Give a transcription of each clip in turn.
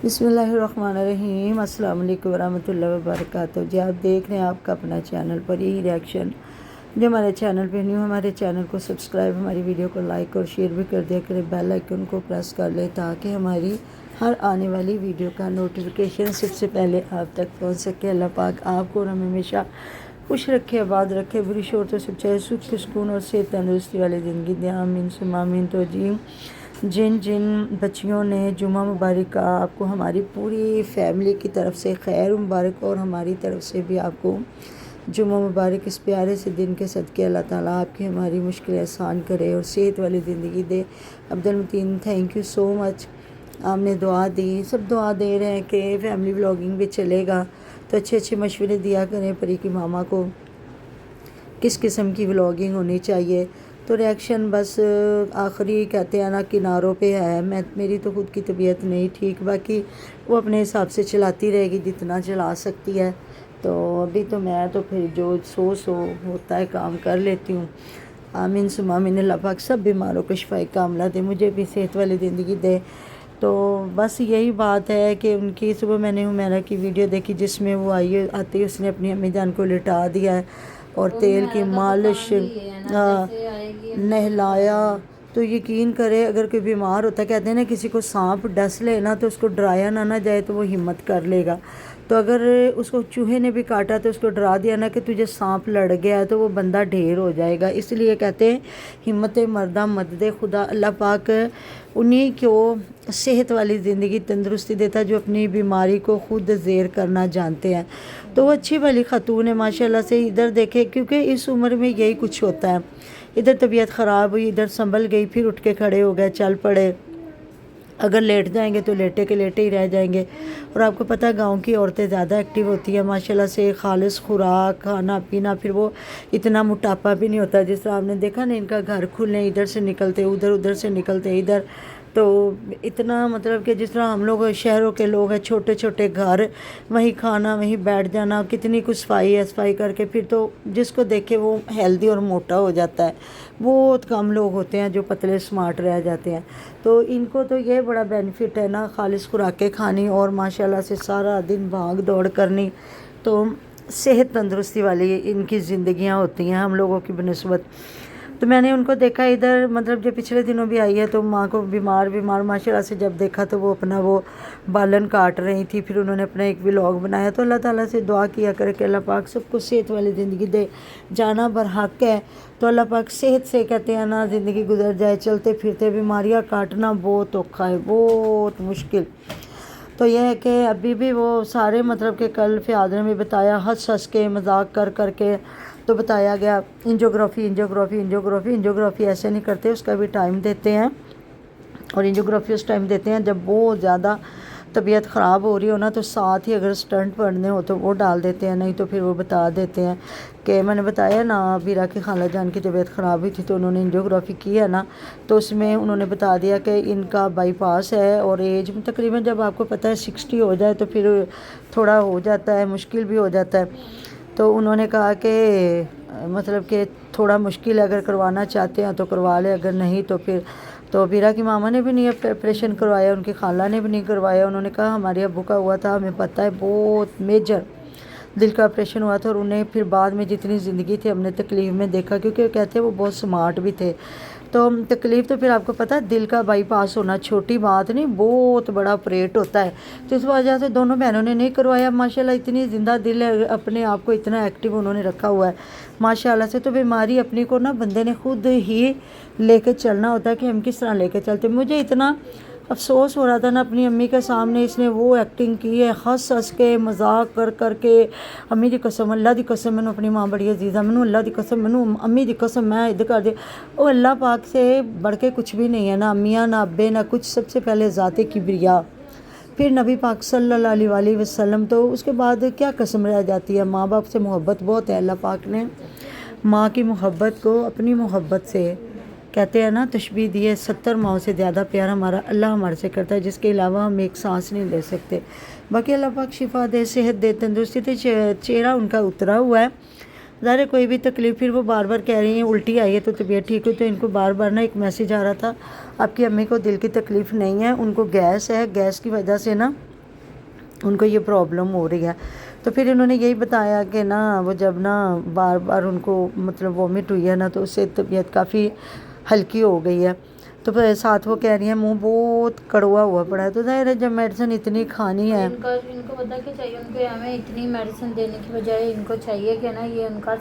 बिस्मिल्लाहिर्रहमानिर्रहीम। अस्सलाम वालेकुम वरहमतुल्लाहि वबरकातुह। जी आप देख रहे हैं आपका अपना चैनल पर यही रिएक्शन। जो हमारे चैनल पे न्यू, हमारे चैनल को सब्सक्राइब, हमारी वीडियो को लाइक और शेयर भी कर दिया करें। बेल आइकन को प्रेस कर ले ताकि हमारी हर आने वाली वीडियो का नोटिफिकेशन सबसे पहले आप तक पहुँच सके। अल्लाह पाक आपको और हमें हमेशा खुश रखे, आबाद रखे, बुरी शोरतों से बचाए, सुख सुकून और सेहत तंदुरुस्ती वाली ज़िंदगी दे। आमीन सुम्मा आमीन। तो जी जिन जिन बच्चियों ने जुमा मुबारक का आपको हमारी पूरी फैमिली की तरफ से खैर मुबारक और हमारी तरफ से भी आपको जुमा मुबारक। इस प्यारे से दिन के सदक़े अल्लाह ताला आपकी हमारी मुश्किल आसान करे और सेहत वाली ज़िंदगी दे। Abdul Mateen, thank you so much. आपने दुआ दी, सब दुआ दे रहे हैं कि फैमिली व्लॉगिंग भी चलेगा तो अच्छे अच्छे मशवरे दिया करें परी की मामा को किस किस्म की व्लॉगिंग होनी चाहिए। तो रिएक्शन बस आखिरी कहते हैं ना किनारों पे है। मेरी तो खुद की तबीयत नहीं ठीक, बाकी वो अपने हिसाब से चलाती रहेगी जितना चला सकती है। तो अभी तो मैं तो फिर जो सो होता है काम कर लेती हूँ। आमीन सुम्मा आमीन। अल्लाह पाक सब बीमारों को शिफाई कामला दे, मुझे भी सेहत वाली ज़िंदगी दे। तो बस यही बात है कि उनकी सुबह मैंने हुमैरा की वीडियो देखी जिसमें वो आती उसने अपनी अम्मी जान को लिटा दिया है और तेल की मालिश नहलाया। तो यकीन करे अगर कोई बीमार होता, कहते हैं ना किसी को सांप डस ले ना तो उसको डराया ना जाए तो वो हिम्मत कर लेगा। तो अगर उसको चूहे ने भी काटा तो उसको डरा दिया ना कि तुझे सांप लड़ गया है तो वो बंदा ढेर हो जाएगा। इसलिए कहते हैं हिम्मत मर्दा मत दे खुदा। अल्लाह पाक उन्हीं को सेहत वाली ज़िंदगी तंदुरुस्ती देता है जो अपनी बीमारी को खुद ज़ेर करना जानते हैं। तो वो अच्छी भली खातून है माशाल्लाह से। इधर देखे क्योंकि इस उम्र में यही कुछ होता है। इधर तबीयत ख़राब हुई, इधर संभल गई, फिर उठ के खड़े हो गए, चल पड़े। अगर लेट जाएंगे तो लेटे के लेटे ही रह जाएंगे। और आपको पता है गांव की औरतें ज़्यादा एक्टिव होती हैं माशाल्लाह से। खालिस खुराक, खाना पीना, फिर वो इतना मोटापा भी नहीं होता। जिस तरह आपने देखा ना इनका घर खुलने, इधर से निकलते उधर, उधर से निकलते इधर। तो इतना मतलब कि जिस तरह हम लोग शहरों के लोग हैं, छोटे छोटे घर, वहीं खाना वहीं बैठ जाना, कितनी कुछ सफाई करके फिर तो जिसको देखे वो हेल्दी और मोटा हो जाता है। बहुत कम लोग होते हैं जो पतले स्मार्ट रह जाते हैं। तो इनको तो ये बड़ा बेनिफिट है ना, खालिस खुराकें खानी और माशाल्लाह से सारा दिन भाग दौड़ करनी। तो सेहत तंदुरुस्ती वाली इनकी ज़िंदगियां होती हैं हम लोगों की बनिस्बत। तो मैंने उनको देखा इधर, मतलब जो पिछले दिनों भी आई है तो माँ को बीमार माशाल्लाह से जब देखा तो वो अपना वो बालन काट रही थी। फिर उन्होंने अपना एक व्लॉग बनाया। तो अल्लाह ताला से दुआ किया करे कि अल्लाह पाक सबको सेहत वाली ज़िंदगी दे। जाना बरहक है तो अल्लाह पाक सेहत से कहते हैं ना ज़िंदगी गुजर जाए। चलते फिरते बीमारियाँ काटना बहुत औखा है, बहुत मुश्किल। तो यह है कि अभी भी वो सारे मतलब कि कल फ़ियाद ने भी बताया हंस के मजाक कर के तो बताया गया एंजियोग्राफी ऐसे नहीं करते, उसका भी टाइम देते हैं। और एंजियोग्राफी उस टाइम देते हैं जब बहुत ज़्यादा तबीयत ख़राब हो रही हो ना, तो साथ ही अगर स्टंट पड़ने हो तो वो डाल देते हैं, नहीं तो फिर वो बता देते हैं कि मैंने बताया ना बीरा की खाला जान की तबीयत ख़राब हुई थी तो उन्होंने एंजियोग्राफी की है ना, तो उसमें उन्होंने बता दिया कि इनका बाईपास है और एज तकरीबन जब आपको पता है 60 हो जाए तो फिर थोड़ा हो जाता है, मुश्किल भी हो जाता है। तो उन्होंने कहा कि मतलब कि थोड़ा मुश्किल है, अगर करवाना चाहते हैं तो करवा ले, अगर नहीं तो फिर। तो बीरा की मामा ने भी नहीं ऑपरेशन करवाया, उनकी खाला ने भी नहीं करवाया। उन्होंने कहा हमारे अब्बू का हुआ था, हमें पता है, बहुत मेजर दिल का ऑपरेशन हुआ था। और उन्हें फिर बाद में जितनी ज़िंदगी थी हमने तकलीफ़ में देखा, क्योंकि कहते हैं वो बहुत स्मार्ट भी थे। तो तकलीफ़ तो फिर आपको पता है दिल का बाईपास होना छोटी बात नहीं, बहुत बड़ा ऑपरेट होता है। तो इस वजह से दोनों बहनों ने नहीं करवाया। माशाल्लाह इतनी ज़िंदा दिल है, अपने आप को इतना एक्टिव उन्होंने रखा हुआ है माशाल्लाह से। तो बीमारी अपनी को ना बंदे ने खुद ही लेके चलना होता है कि हम किस तरह लेके चलते। मुझे इतना अफसोस हो रहा था ना अपनी अम्मी के सामने, इसने वो एक्टिंग की है हंस के मजाक कर के। अम्मी दी कसम, अल्लाह दी कसम, मैनू अपनी मां बड़ी अजीज़ है, मैनू अल्लाह दी कसम, मैनू अम्मी दी कसम, मैं इधर कर दे। वो अल्लाह पाक से बढ़ के कुछ भी नहीं है, ना अम्मियाँ ना अब्बे ना कुछ। सबसे पहले ज़ाते किब्रिया, फिर नबी पाक सल्लल्लाहु अलैहि वसल्लम। तो उसके बाद क्या कसम रह जाती है। माँ बाप से मोहब्बत बहुत है। अल्लाह पाक ने माँ की मोहब्बत को अपनी मोहब्बत से कहते हैं ना तशबीह दिए, 70 माओं से ज़्यादा प्यार हमारा अल्लाह हमारे से करता है, जिसके अलावा हम एक सांस नहीं ले सकते। बाकी अल्लाह पाक शिफा दे, सेहत दे, तंदुरुस्ती दे। चेहरा उनका उतरा हुआ है, ज़ाहिर कोई भी तकलीफ़। फिर वो बार बार कह रही हैं उल्टी आई है तो तबीयत ठीक हुई। तो इनको बार बार ना एक मैसेज आ रहा था, आपकी अम्मी को दिल की तकलीफ़ नहीं है, उनको गैस है, गैस की वजह से ना उनको ये प्रॉब्लम हो रही है। तो फिर इन्होंने यही बताया कि ना वो जब ना बार बार उनको मतलब वॉमिट हुई है ना, तो उससे तबीयत काफ़ी हल्की हो गई है। तो फिर साथ वो कह रही है मुंह बहुत कड़वा हुआ पड़ा है। तो ज़ाहिर है जब मेडिसिन इतनी खानी है, इनको पता क्या चाहिए, उनको हमें इतनी मेडिसिन देने की बजाय इनको चाहिए कि ना ये उनका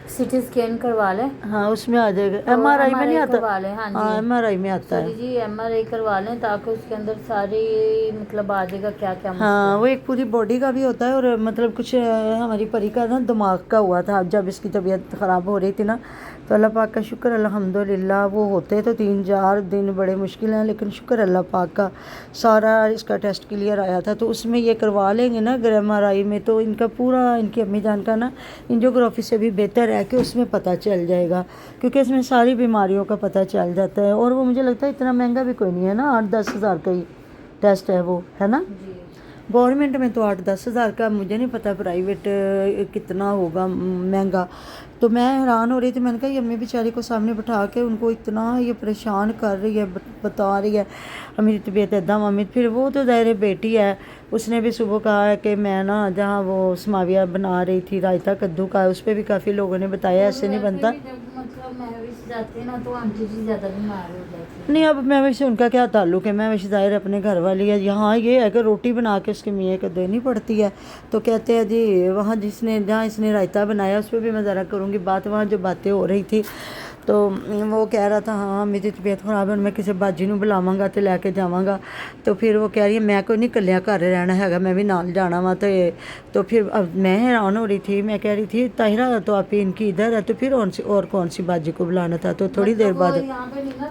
सिटी स्कैन करवा लें। हाँ उसमें आ जाएगा। तो MRI में नहीं आता। करवा लें। हाँ हाँ जी, MRI में आता है। जी MRI करवा लें, ताकि उसके अंदर सारी मतलब आ जाएगा क्या क्या हाँ वो एक पूरी बॉडी का भी होता है, और मतलब कुछ हमारी परी का ना दिमाग का हुआ था जब इसकी तबीयत ख़राब हो रही थी ना। तो अल्लाह पाक का शुक्र अल्हम्दुलिल्लाह, वो होते तो 3-4 दिन बड़े मुश्किल हैं, लेकिन शुक्र अल्लाह पाक का सारा इसका टेस्ट क्लियर आया था। तो उसमें ये करवा लेंगे ना अगर MRI में, तो इनका पूरा इनकी अम्मी जान का ना एंजियोग्राफी से भी बेहतर है कि उसमें पता चल जाएगा, क्योंकि इसमें सारी बीमारियों का पता चल जाता है। और वो मुझे लगता है इतना महंगा भी कोई नहीं है ना, 8-10 हज़ार का ही टेस्ट है वो, है ना। गवर्नमेंट में तो 8-10 हज़ार का, मुझे नहीं पता प्राइवेट कितना होगा महंगा। तो मैं हैरान हो रही थी, मैंने कहा ये अम्मी बेचारी को सामने बिठा के उनको इतना ये परेशान कर रही है, बता रही है मेरी तबीयत इदा मम्मी। फिर वो तो ज़ाहिर बेटी है, उसने भी सुबह कहा है कि मैं ना जहाँ वो समाविया बना रही थी रायता कद्दू का, उस पर भी काफ़ी लोगों ने बताया ऐसे नहीं बनता। मतलब महविश जाती है ना तो आंटी जी ज़्यादा बीमार हो जाती है। नहीं अब महविश से उनका क्या ताल्लुक़ है, महविश ज़ाहिर अपने घर वाली है। यहाँ ये है कि रोटी बना के उसके मियाँ को देनी पड़ती है। तो कहते हैं जी वहाँ जहाँ इसने रायता बनाया उस पर भी मैं ज़रा करूँगी बात। वहाँ जो बातें हो रही थी तो वो कह रहा था हाँ मेरी तबीयत ख़राब है, मैं किसी बाजी नूं बुलावांगा तो लैके जावांगा। तो फिर वो कह रही है मैं कोई नहीं कल्लिया घर रहना हैगा, मैं भी नाल जाना वा। तो फिर अब मैं हैरान हो रही थी, मैं कह रही थी ताहिरा तो आप इनकी इधर है, तो फिर और कौन सी बाजी को बुलाना था। तो थोड़ी देर बाद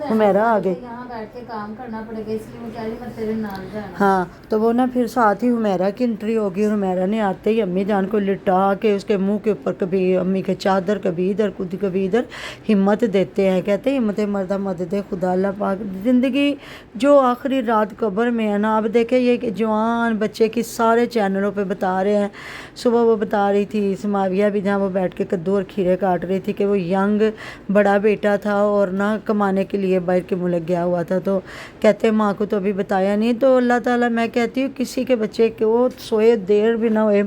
हुमैरा आ गई। बैठ के काम करना पड़ेगा, इसलिए वो कह रही मैं तेरे नाल जाना। हाँ तो वो ना फिर साथ ही हुमैरा की एंट्री होगी, और हुमैरा ने आते ही अम्मी जान को लिटा के उसके मुंह के ऊपर कभी अम्मी के चादर, कभी इधर कभी इधर हिम्मत देते हैं। कहते हैं हिम्मत मर्दा मदद खुदा अल्लाह पाक। ज़िंदगी जो आखिरी रात कब्र में है ना, अब देखे ये कि जवान बच्चे की सारे चैनलों पे बता रहे हैं। सुबह वो बता रही थी समाविया भी, जहाँ वो बैठ के कद्दू और खीरे काट रही थी, कि वो यंग बड़ा बेटा था और ना कमाने के लिए बाहर के मुल्क गया हुआ था। तो कहते हैं माँ को तो अभी बताया नहीं। तो अल्लाह ताला, मैं कहती हूँ किसी के बच्चे को सोए देर भी ना होए।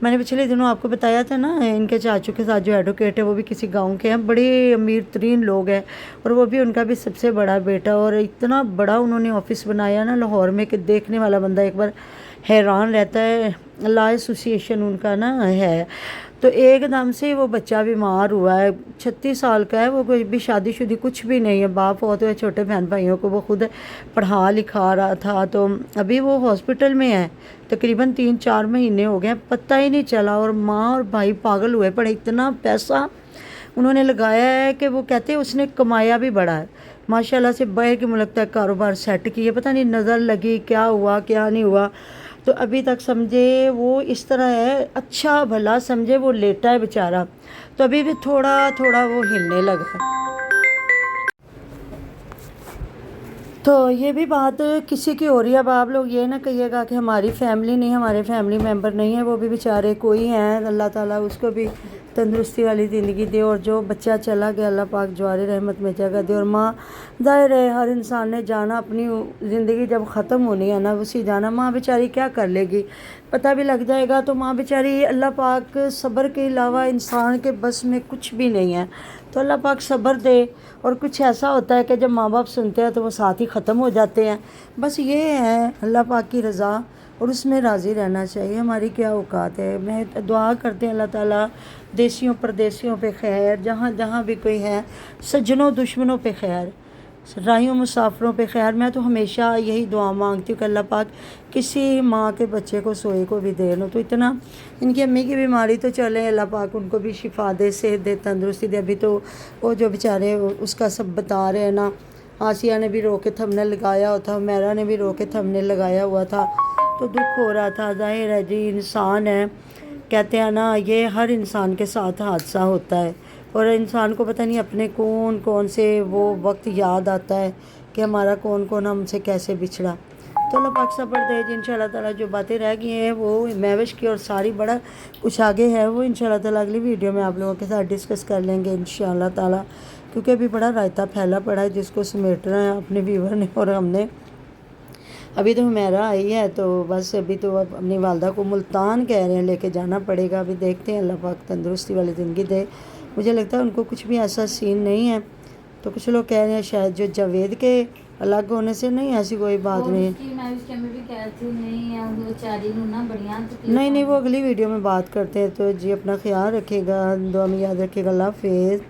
मैंने पिछले दिनों आपको बताया था ना, इनके चाचू के साथ जो एडवोकेट है वो भी किसी गांव के हैं, बड़े अमीर तरीन लोग हैं, और वो भी उनका भी सबसे बड़ा बेटा। और इतना बड़ा उन्होंने ऑफिस बनाया ना लाहौर में कि देखने वाला बंदा एक बार हैरान रहता है। लॉ एसोसिएशन उनका ना है। तो एकदम से वो बच्चा बीमार हुआ है, 36 साल का है, वो कोई भी शादीशुदी कुछ भी नहीं है, बाप होते हुए छोटे बहन भाइयों को वो खुद पढ़ा लिखा रहा था। तो अभी वो हॉस्पिटल में है, तकरीबन 3-4 महीने हो गए, पता ही नहीं चला। और माँ और भाई पागल हुए पड़े, इतना पैसा उन्होंने लगाया है कि वो कहते हैं उसने कमाया भी बड़ा है माशाल्लाह से। बाहर के मुल्क तक कारोबार सेट किए, पता नहीं नज़र लगी क्या हुआ क्या नहीं हुआ। तो अभी तक समझे वो इस तरह है, अच्छा भला समझे वो लेटा है बेचारा, तो अभी भी थोड़ा थोड़ा वो हिलने लगा है। तो ये भी बात किसी की हो रही है। अब आप लोग ये ना कहिएगा कि हमारी फैमिली नहीं, हमारे फैमिली मेम्बर नहीं है, वो भी बेचारे कोई हैं, अल्लाह ताला उसको भी तंदुरुस्ती वाली ज़िंदगी दे। और जो बच्चा चला गया अल्लाह पाक जवारी रहमत में जगह दे। और माँ ज़ाहिर है हर इंसान ने जाना, अपनी ज़िंदगी जब ख़त्म होनी है ना उसी जाना। माँ बेचारी क्या कर लेगी, पता भी लग जाएगा। तो माँ बेचारी, अल्लाह पाक सब्र के अलावा इंसान के बस में कुछ भी नहीं है, तो अल्लाह पाक सब्र दे। और कुछ ऐसा होता है कि जब माँ बाप सुनते हैं तो वो साथ ही ख़त्म हो जाते हैं। बस ये है अल्लाह पाक की रज़ा, और उसमें राज़ी रहना चाहिए। हमारी क्या औकात है। मैं दुआ करते हैं अल्लाह ताला देशियों परदेशियों पे खैर, जहाँ जहाँ भी कोई है, सज्जनों दुश्मनों पे खैर, राहियों मुसाफिरों पे खैर। मैं तो हमेशा यही दुआ मांगती हूँ कि अल्लाह पाक किसी माँ के बच्चे को सोए को भी दे लो। तो इतना इनकी अम्मी की बीमारी तो चले, अल्लाह पाक उनको भी शिफा दे, सेहत दे, तंदुरुस्ती दे। अभी तो वो जो बेचारे उसका सब बता रहे हैं ना, आसिया ने भी रो के थंबनेल लगाया हुआ था, मेरा ने भी रो के थंबनेल लगाया हुआ था, तो दुख हो रहा था। जाहिर है जी इंसान है, कहते हैं ना ये हर इंसान के साथ हादसा होता है, और इंसान को पता नहीं अपने कौन कौन से वो वक्त याद आता है कि हमारा कौन कौन हमसे कैसे बिछड़ा। तो अल्लाह पाक सब्र दे जी। इंशाल्लाह ताला जो बातें रह गई हैं वो महविश की और सारी बड़ा कुछ आगे है, वो इंशाल्लाह ताला अगली वीडियो में आप लोगों के साथ डिस्कस कर लेंगे इंशाल्लाह ताला, क्योंकि अभी बड़ा रायता फैला पड़ा है जिसको समेटना है अपने व्यूवर ने और हमने। अभी तो हुमैरा आई है तो बस अभी तो अब अपनी वालदा को मुल्तान कह रहे हैं लेके जाना पड़ेगा। अभी देखते हैं, अल्लाह पाक तंदुरुस्ती वाली ज़िंदगी दे। मुझे लगता है उनको कुछ भी ऐसा सीन नहीं है, तो कुछ लोग कह रहे हैं शायद जो जावेद के अलग होने से नहीं, ऐसी कोई बात नहीं है। मैं उस टाइम भी कह रही थी नहीं है वो बेचारी नू ना बढ़िया नहीं नहीं, वो अगली वीडियो में बात करते हैं। तो जी अपना ख्याल रखिएगा, दुआ में याद रखिएगा। अल्लाह हाफिज़।